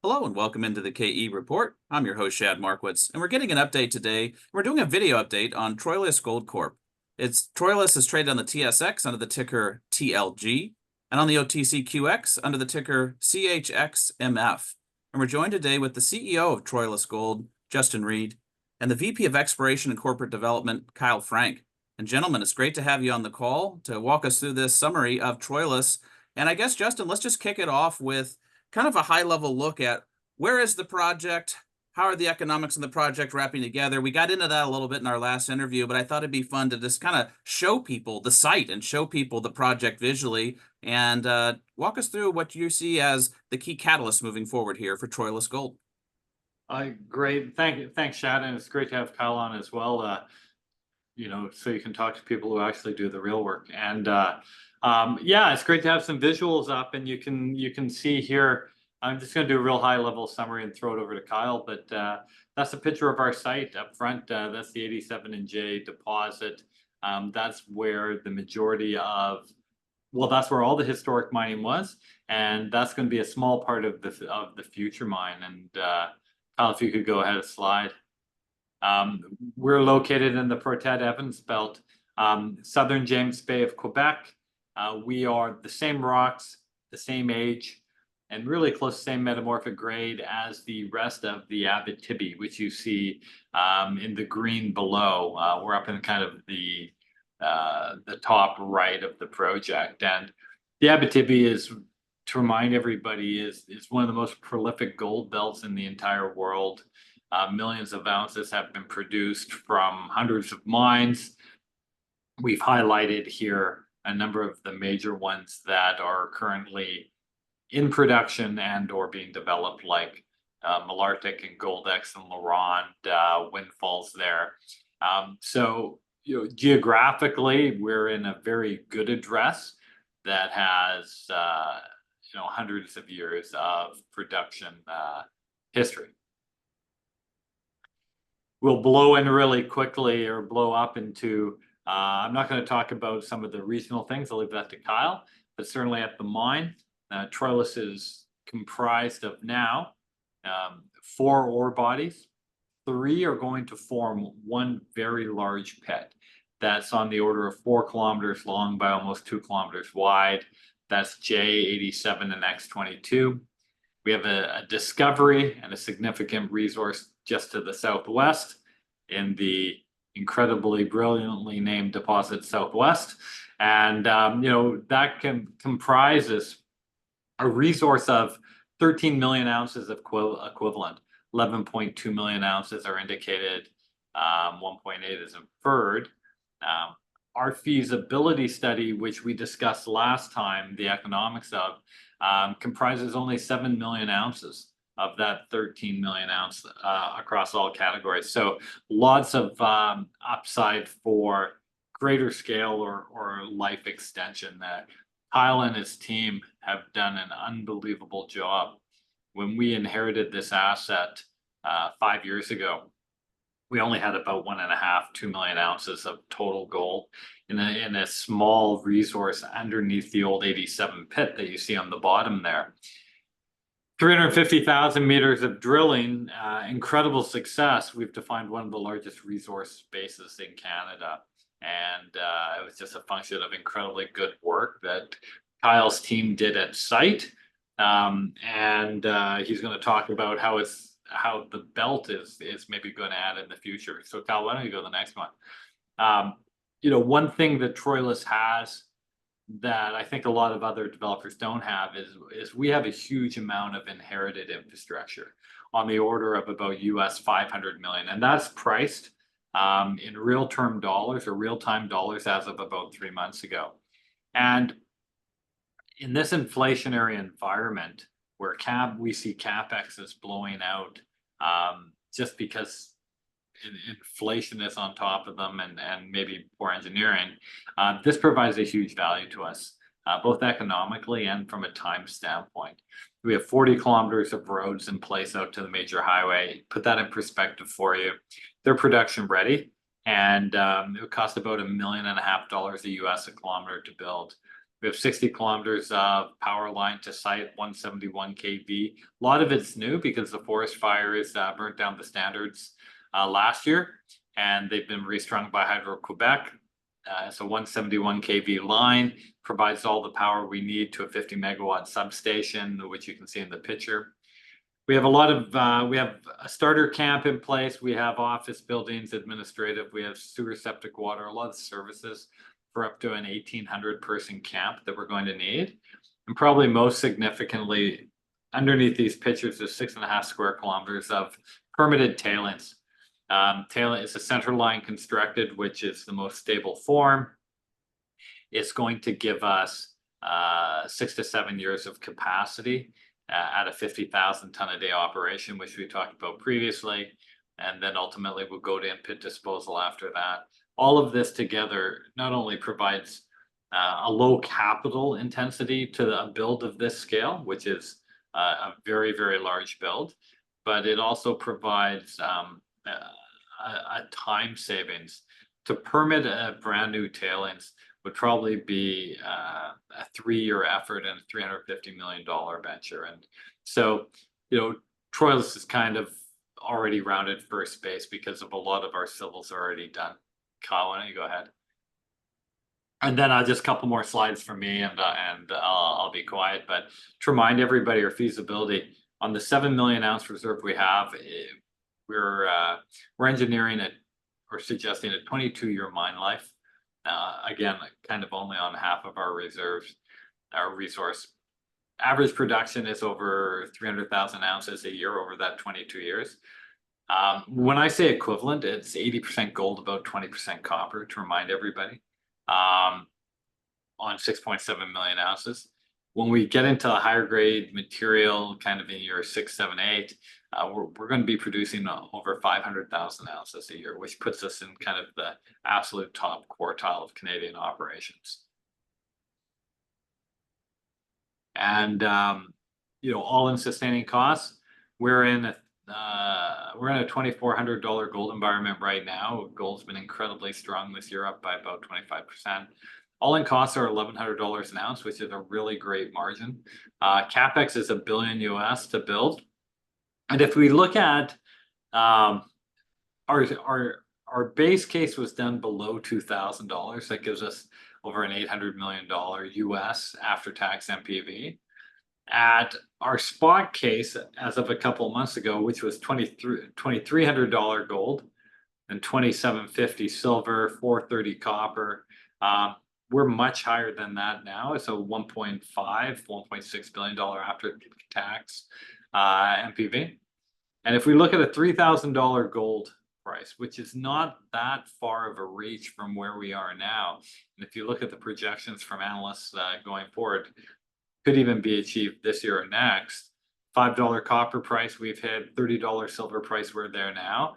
Hello and welcome into the KE Report. I'm your host, Shad Markwitz, and we're getting an update today. We're doing a video update on Troilus Gold Corp. Troilus is traded on the TSX under the ticker TLG and on the OTCQX under the ticker CHXMF. And we're joined today with the CEO of Troilus Gold, Justin Reid, and the VP of Exploration and Corporate Development, Kyle Frank. And gentlemen, it's great to have you on the call to walk us through this summary of Troilus. And I guess, Justin, let's just kick it off with kind of a high-level look at where is the project, how are the economics of the project wrapping together. We got into that a little bit in our last interview, but I thought it'd be fun to just kind of show people the site and show people the project visually and walk us through what you see as the key catalyst moving forward here for Troilus Gold. Great. Thanks, Shad. And it's great to have Kyle on as well, so you can talk to people who actually do the real work. And yeah, it's great to have some visuals up, and you can see here. I'm just going to do a real high-level summary and throw it over to Kyle, but that's a picture of our site up front. That's the 87NJ deposit. That's where the majority of, that's where all the historic mining was, and that's going to be a small part of the future mine. And Kyle, if you could go ahead a slide. We're located in the Portet-Evans Belt, southern James Bay of Quebec. We are the same rocks, the same age, and really close to the same metamorphic grade as the rest of the Abitibi, which you see in the green below. We're up in kind of the top right of the project. And the Abitibi is, to remind everybody, is one of the most prolific gold belts in the entire world. Millions of ounces have been produced from hundreds of mines. We've highlighted here a number of the major ones that are currently in production and or being developed, like Malartic and Goldex and LaRonde, Windfalls there. So geographically, we're in a very good address that has hundreds of years of production history. We'll blow in really quickly, or blow up into, I'm not going to talk about some of the regional things. I'll leave that to Kyle, but certainly at the mine, Troilus is comprised of now 4 ore bodies. 3 are going to form one very large pit that's on the order of 4 kilometers long by almost 2 kilometers wide. That's J87 and X22. We have a discovery and a significant resource just to the southwest in the incredibly brilliantly named deposit Southwest. And that comprises a resource of 13 million ounces of equivalent. 11.2 million ounces are indicated, 1.8 is inferred. Our feasibility study, which we discussed last time, the economics of, comprises only 7 million ounces of that 13 million ounce across all categories. So lots of upside for greater scale or life extension. That Kyle and his team have done an unbelievable job. When we inherited this asset 5 years ago, we only had about 1.5–2 million ounces of total gold in a small resource underneath the old 87 pit that you see on the bottom there. 350,000 meters of drilling, incredible success. We've defined one of the largest resource bases in Canada. And it was just a function of incredibly good work that Kyle's team did at site. And he's going to talk about how the belt is maybe going to add in the future. So Kyle, why don't you go to the next one? One thing that Troilus has that I think a lot of other developers don't have is we have a huge amount of inherited infrastructure on the order of about US $500 million. And that's priced in real-time dollars as of about 3 months ago. And in this inflationary environment where we see CapEx is blowing out just because inflation is on top of them and maybe poor engineering, this provides a huge value to us, both economically and from a time standpoint. We have 40 kilometers of roads in place out to the major highway. Put that in perspective for you. They're production ready, and it would cost about $1.5 million a US a kilometer to build. We have 60 kilometers of power line to site, 171 kV. A lot of it's new because the forest fires burnt down the standards last year, and they've been restrung by Hydro-Quebec. So 171 kV line provides all the power we need to a 50 megawatt substation, which you can see in the picture. We have a lot of, we have a starter camp in place. We have office buildings, administrative, we have sewer, septic, water, a lot of services for up to an 1,800 person camp that we're going to need. And probably most significantly, underneath these pictures is 6.5 square kilometers of permitted tailings. Tailing is a center line constructed, which is the most stable form. It's going to give us 6 to 7 years of capacity at a 50,000 ton a day operation, which we talked about previously. And then ultimately we'll go to in-pit disposal after that. All of this together not only provides a low capital intensity to a build of this scale, which is a very, very large build, but it also provides a time savings. To permit a brand new tailings would probably be a 3-year effort and a $350 million venture. And so, you know, Troilus is kind of already rounded first base because of a lot of our civils already done. Kyle, why don't you go ahead? And then just a couple more slides from me, and I'll be quiet. But to remind everybody, our feasibility on the 7 million ounce reserve we have, we're engineering it or suggesting a 22-year mine life. Again, kind of only on half of our reserves, our resource. Average production is over 300,000 ounces a year over that 22 years. When I say equivalent, it's 80% gold, about 20% copper, to remind everybody, on 6.7 million ounces. When we get into a higher grade material, kind of in year 6, 7, 8, we're going to be producing over 500,000 ounces a year, which puts us in kind of the absolute top quartile of Canadian operations. And you know, all-in sustaining costs, we're in a $2,400 gold environment right now. Gold's been incredibly strong this year, up by about 25%. All-in costs are $1,100 an ounce, which is a really great margin. CapEx is $1 billion US to build. And if we look at our base case was done below $2,000. That gives us over an $800 million US after-tax NPV. At our spot case, as of a couple of months ago, which was $2,300 gold and $2,750 silver, $430 copper, we're much higher than that now. It's a $1.6 billion after-tax NPV. And if we look at a $3,000 gold price, which is not that far of a reach from where we are now, and if you look at the projections from analysts going forward, could even be achieved this year or next. $5 copper price we've hit, $30 silver price we're there now.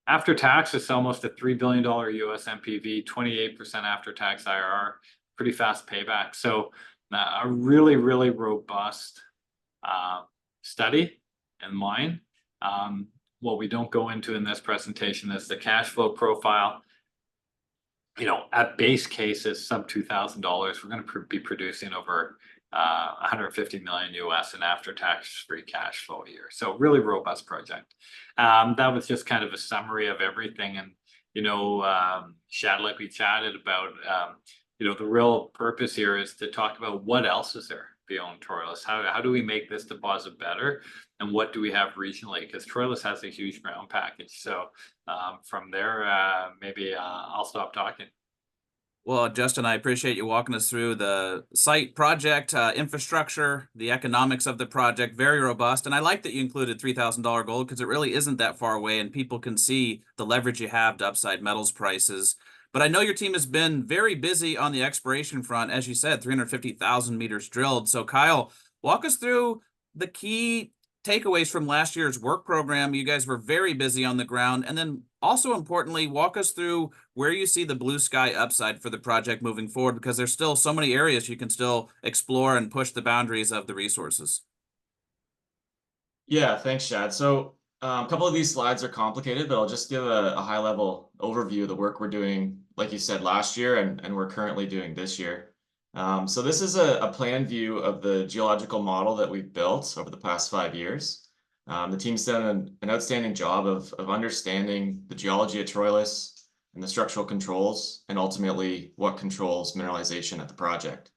After tax, it's almost a $3 billion US NPV, 28% after tax IRR, pretty fast payback. So a really, really robust study and mine. What we don't go into in this presentation is the cash flow profile. You know, at base case is sub $2,000. We're going to be producing over 150 million US in after-tax free cash flow a year. So really robust project. That was just kind of a summary of everything. And, you know, Shad, like we chatted about, you know, the real purpose here is to talk about what else is there beyond Troilus. How do we make this deposit better? And what do we have regionally? Because Troilus has a huge ground package. So from there, maybe I'll stop talking. Well, Justin, I appreciate you walking us through the site project, infrastructure, the economics of the project, very robust. And I like that you included $3,000 gold because it really isn't that far away and people can see the leverage you have to upside metals prices. But I know your team has been very busy on the exploration front. As you said, 350,000 meters drilled. So Kyle, walk us through the key takeaways from last year's work program. You guys were very busy on the ground. And then also importantly, walk us through where you see the blue sky upside for the project moving forward, because there's still so many areas you can still explore and push the boundaries of the resources. Yeah, thanks, Shad. So a couple of these slides are complicated, but I'll just give a high-level overview of the work we're doing, like you said, last year and we're currently doing this year. So this is a plan view of the geological model that we've built over the past 5 years. The team's done an outstanding job of understanding the geology at Troilus and the structural controls, and ultimately what controls mineralization at the project.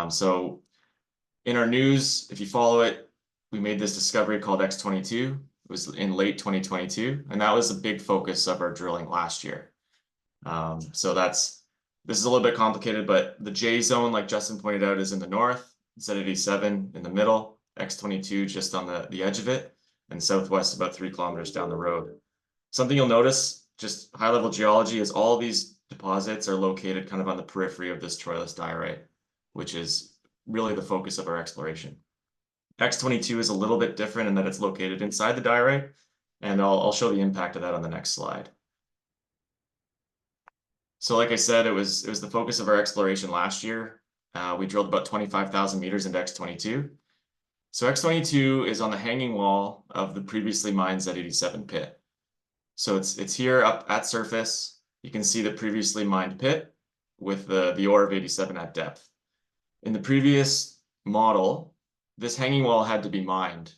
So in our news, if you follow it, we made this discovery called X22. It was in late 2022, and that was a big focus of our drilling last year. So this is a little bit complicated, but the J zone, like Justin pointed out, is in the north, Z87 in the middle, X22 just on the edge of it, and southwest about 3 kilometers down the road. Something you'll notice, just high level geology, is all these deposits are located kind of on the periphery of this Troilus diorite, which is really the focus of our exploration. X22 is a little bit different in that it's located inside the diorite, and I'll show the impact of that on the next slide. So like I said, it was the focus of our exploration last year. We drilled about 25,000 meters into X22. So X22 is on the hanging wall of the previously mined Z87 pit. So it's here up at surface. You can see the previously mined pit with the ore of 87 at depth. In the previous model, this hanging wall had to be mined,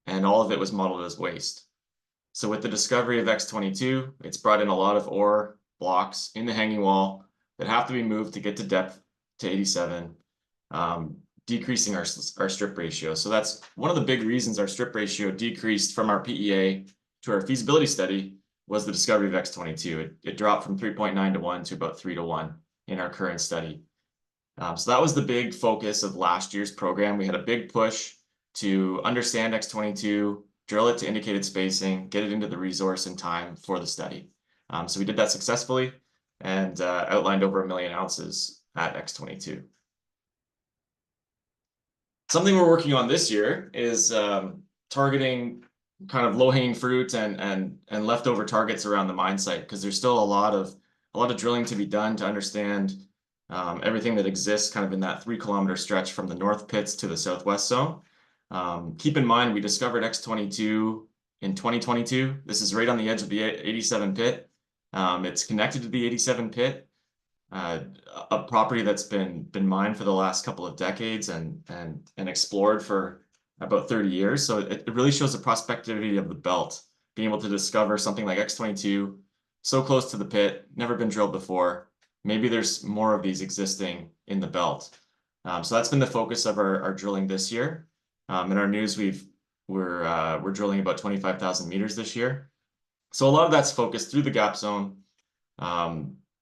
and all of it was modeled as waste. So with the discovery of X22, it's brought in a lot of ore blocks in the hanging wall that have to be moved to get to depth to 87, decreasing our strip ratio. So that's one of the big reasons our strip ratio decreased from our PEA to our feasibility study was the discovery of X22. It dropped from 3.9 to 1 to about 3 to 1 in our current study. So that was the big focus of last year's program. We had a big push to understand X22, drill it to indicated spacing, get it into the resource in time for the study. So we did that successfully and outlined over 1 million ounces at X22. Something we're working on this year is targeting kind of low-hanging fruit and leftover targets around the mine site, because there's still a lot of drilling to be done to understand everything that exists kind of in that 3 kilometer stretch from the north pits to the southwest zone. Keep in mind, we discovered X22 in 2022. This is right on the edge of the 87 pit. It's connected to the 87 pit, a property that's been mined for the last couple of decades and explored for about 30 years. So it really shows the prospectivity of the belt, being able to discover something like X22 so close to the pit, never been drilled before. Maybe there's more of these existing in the belt. So that's been the focus of our drilling this year. In our news, we're drilling about 25,000 meters this year. So a lot of that's focused through the gap zone,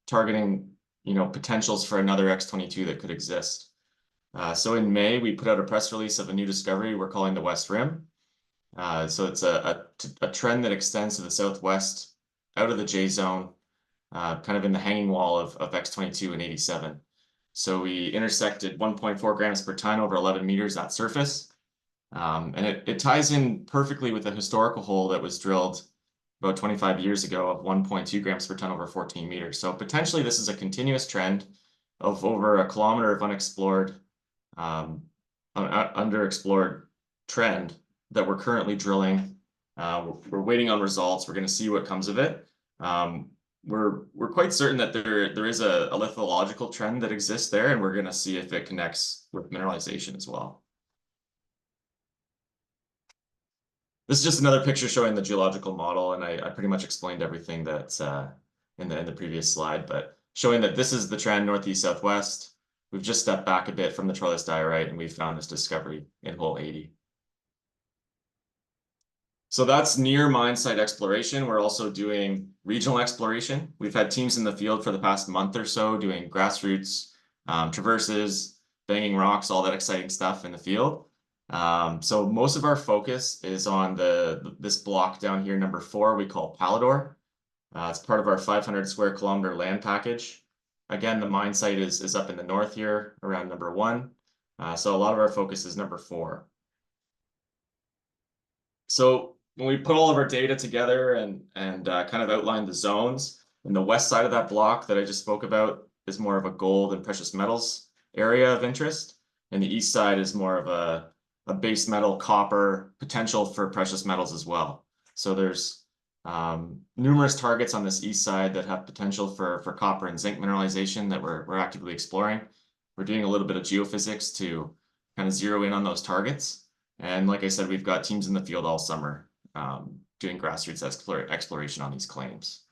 targeting potentials for another X22 that could exist. So in May, we put out a press release of a new discovery we're calling the West Rim. So it's a trend that extends to the southwest out of the J zone, kind of in the hanging wall of X22 and 87. So we intersected 1.4 grams per ton over 11 meters at surface. And it ties in perfectly with a historical hole that was drilled about 25 years ago of 1.2 grams per ton over 14 meters. So potentially this is a continuous trend of over 1 kilometer of unexplored, underexplored trend that we're currently drilling. We're waiting on results. We're going to see what comes of it. We're quite certain that there is a lithological trend that exists there, and we're going to see if it connects with mineralization as well. This is just another picture showing the geological model, and I pretty much explained everything that's in the previous slide, but showing that this is the trend northeast southwest. We've just stepped back a bit from the Troilus diorite, and we've found this discovery in hole 80. So that's near mine site exploration. We're also doing regional exploration. We've had teams in the field for the past month or so doing grassroots, traverses, banging rocks, all that exciting stuff in the field. So most of our focus is on this block down here, number 4, we call Palador. It's part of our 500 square kilometer land package. Again, the mine site is up in the north here around number 1. So a lot of our focus is number 4. So when we put all of our data together and kind of outline the zones, in the west side of that block that I just spoke about is more of a gold and precious metals area of interest. And the east side is more of a base metal, copper, potential for precious metals as well. So there's numerous targets on this east side that have potential for copper and zinc mineralization that we're actively exploring. We're doing a little bit of geophysics to kind of zero in on those targets. And like I said, we've got teams in the field all summer doing grassroots exploration on these claims.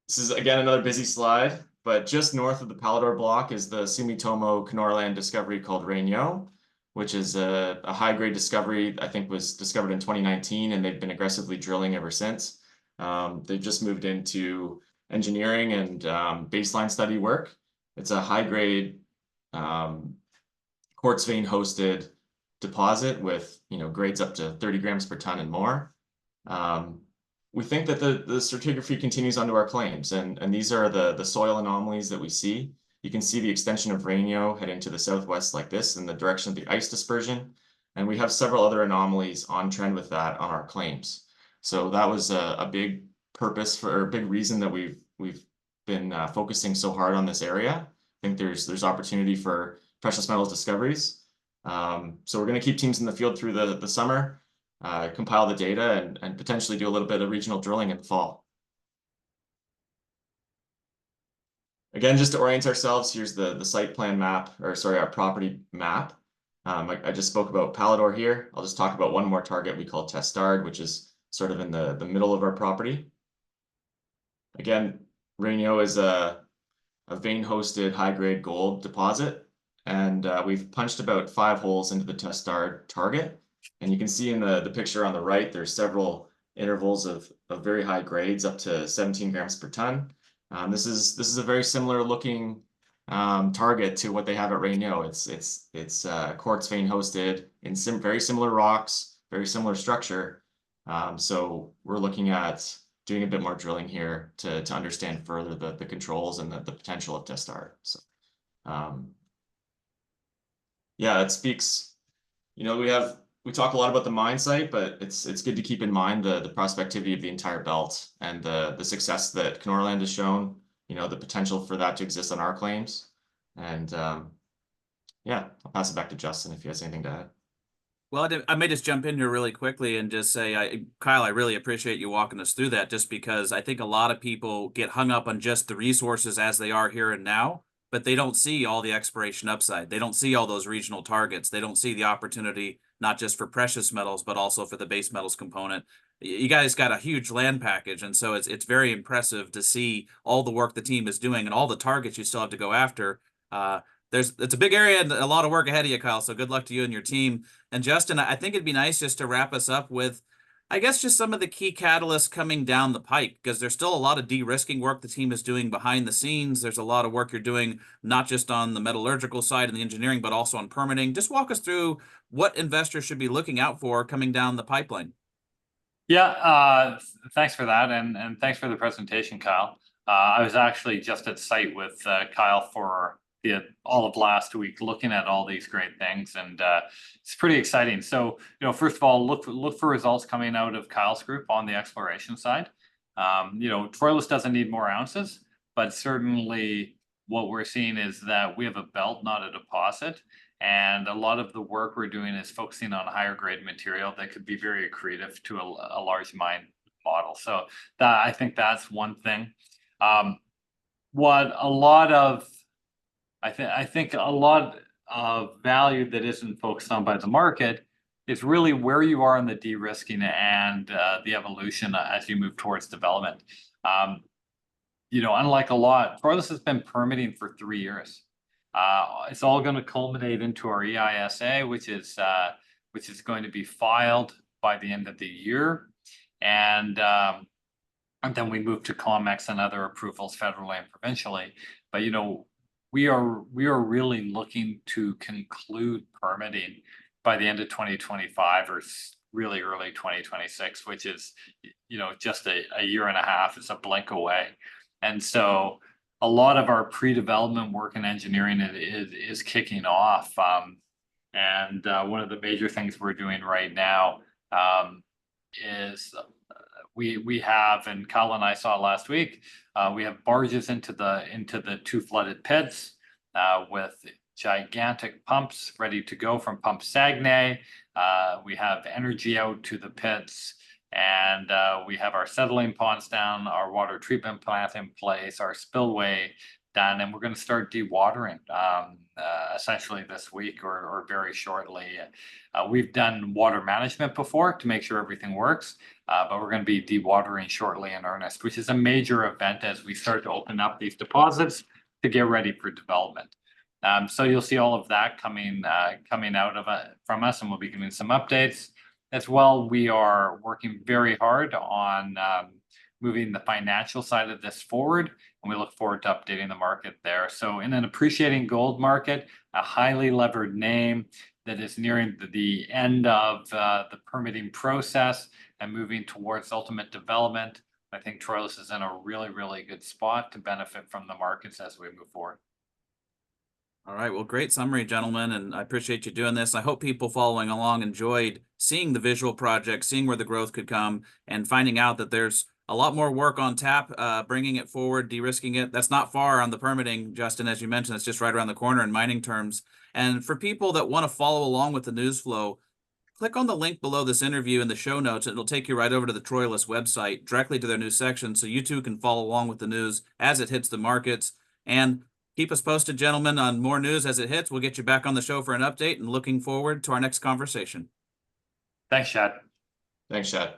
This is, again, another busy slide, but just north of the Palador block is the Sumitomo Kenorland discovery called Reigneau, which is a high-grade discovery, I think was discovered in 2019, and they've been aggressively drilling ever since. They've just moved into engineering and baseline study work. It's a high-grade quartz vein-hosted deposit with grades up to 30 grams per ton and more. We think that the stratigraphy continues onto our claims, and these are the soil anomalies that we see. You can see the extension of Reigneau heading to the southwest like this in the direction of the ice dispersion, and we have several other anomalies on trend with that on our claims. So that was a big purpose or a big reason that we've been focusing so hard on this area. I think there's opportunity for precious metals discoveries. So we're going to keep teams in the field through the summer, compile the data, and potentially do a little bit of regional drilling in the fall. Again, just to orient ourselves, here's the site plan map, or sorry, our property map. I just spoke about Palador here. I'll just talk about one more target we call Testard, which is sort of in the middle of our property. Again, Reigneau is a vein-hosted high-grade gold deposit, and we've punched about 5 holes into the Testard target. And you can see in the picture on the right, there's several intervals of very high grades, up to 17 grams per ton. This is a very similar looking target to what they have at Reigneau. It's quartz vein hosted in very similar rocks, very similar structure. So we're looking at doing a bit more drilling here to understand further the controls and the potential of Testard. So yeah, it speaks. We talk a lot about the mine site, but it's good to keep in mind the prospectivity of the entire belt and the success that Kenorland has shown, the potential for that to exist on our claims. And yeah, I'll pass it back to Justin if he has anything to add. Well, I may just jump in here really quickly and just say, Kyle, I really appreciate you walking us through that, just because I think a lot of people get hung up on just the resources as they are here and now, but they don't see all the exploration upside. They don't see all those regional targets. They don't see the opportunity, not just for precious metals, but also for the base metals component. You guys got a huge land package, and so it's very impressive to see all the work the team is doing and all the targets you still have to go after. It's a big area and a lot of work ahead of you, Kyle, so good luck to you and your team. And Justin, I think it'd be nice just to wrap us up with, I guess, just some of the key catalysts coming down the pike, because there's still a lot of de-risking work the team is doing behind the scenes. There's a lot of work you're doing, not just on the metallurgical side and the engineering, but also on permitting. Just walk us through what investors should be looking out for coming down the pipeline. Yeah, thanks for that, and thanks for the presentation, Kyle. I was actually just at site with Kyle for all of last week, looking at all these great things, and it's pretty exciting. So, first of all, look for results coming out of Kyle's group on the exploration side. Troilus doesn't need more ounces, but certainly what we're seeing is that we have a belt, not a deposit. And a lot of the work we're doing is focusing on higher grade material that could be very accretive to a large mine model. So I think that's one thing. I think a lot of value that isn't focused on by the market is really where you are in the de-risking and the evolution as you move towards development. Unlike a lot, Troilus has been permitting for 3 years. It's all going to culminate into our EISA, which is going to be filed by the end of the year, and then we move to COMEX and other approvals federally and provincially. But we are really looking to conclude permitting by the end of 2025 or really early 2026, which is just a year and a half. It's a blink away, and so a lot of our pre-development work and engineering is kicking off. And one of the major things we're doing right now is we have, and Kyle and I saw last week, we have barges into the 2 flooded pits with gigantic pumps ready to go from Pump Saguenay. We have energy out to the pits. And we have our settling ponds down, our water treatment plant in place, our spillway done, and we're going to start dewatering essentially this week or very shortly. We've done water management before to make sure everything works, but we're going to be dewatering shortly in earnest, which is a major event as we start to open up these deposits to get ready for development. So you'll see all of that coming out of from us, and we'll be giving some updates as well. We are working very hard on moving the financial side of this forward, and we look forward to updating the market there. So in an appreciating gold market, a highly levered name that is nearing the end of the permitting process and moving towards ultimate development, I think Troilus is in a really, really good spot to benefit from the markets as we move forward. All right, well, great summary, gentlemen, and I appreciate you doing this. I hope people following along enjoyed seeing the visual project, seeing where the growth could come, and finding out that there's a lot more work on tap, bringing it forward, de-risking it. That's not far on the permitting, Justin, as you mentioned. It's just right around the corner in mining terms. And for people that want to follow along with the news flow, click on the link below this interview in the show notes. It'll take you right over to the Troilus website, directly to their news section, so you too can follow along with the news as it hits the markets. And keep us posted, gentlemen, on more news as it hits. We'll get you back on the show for an update, and looking forward to our next conversation. Thanks, Chad. Thanks, Chad.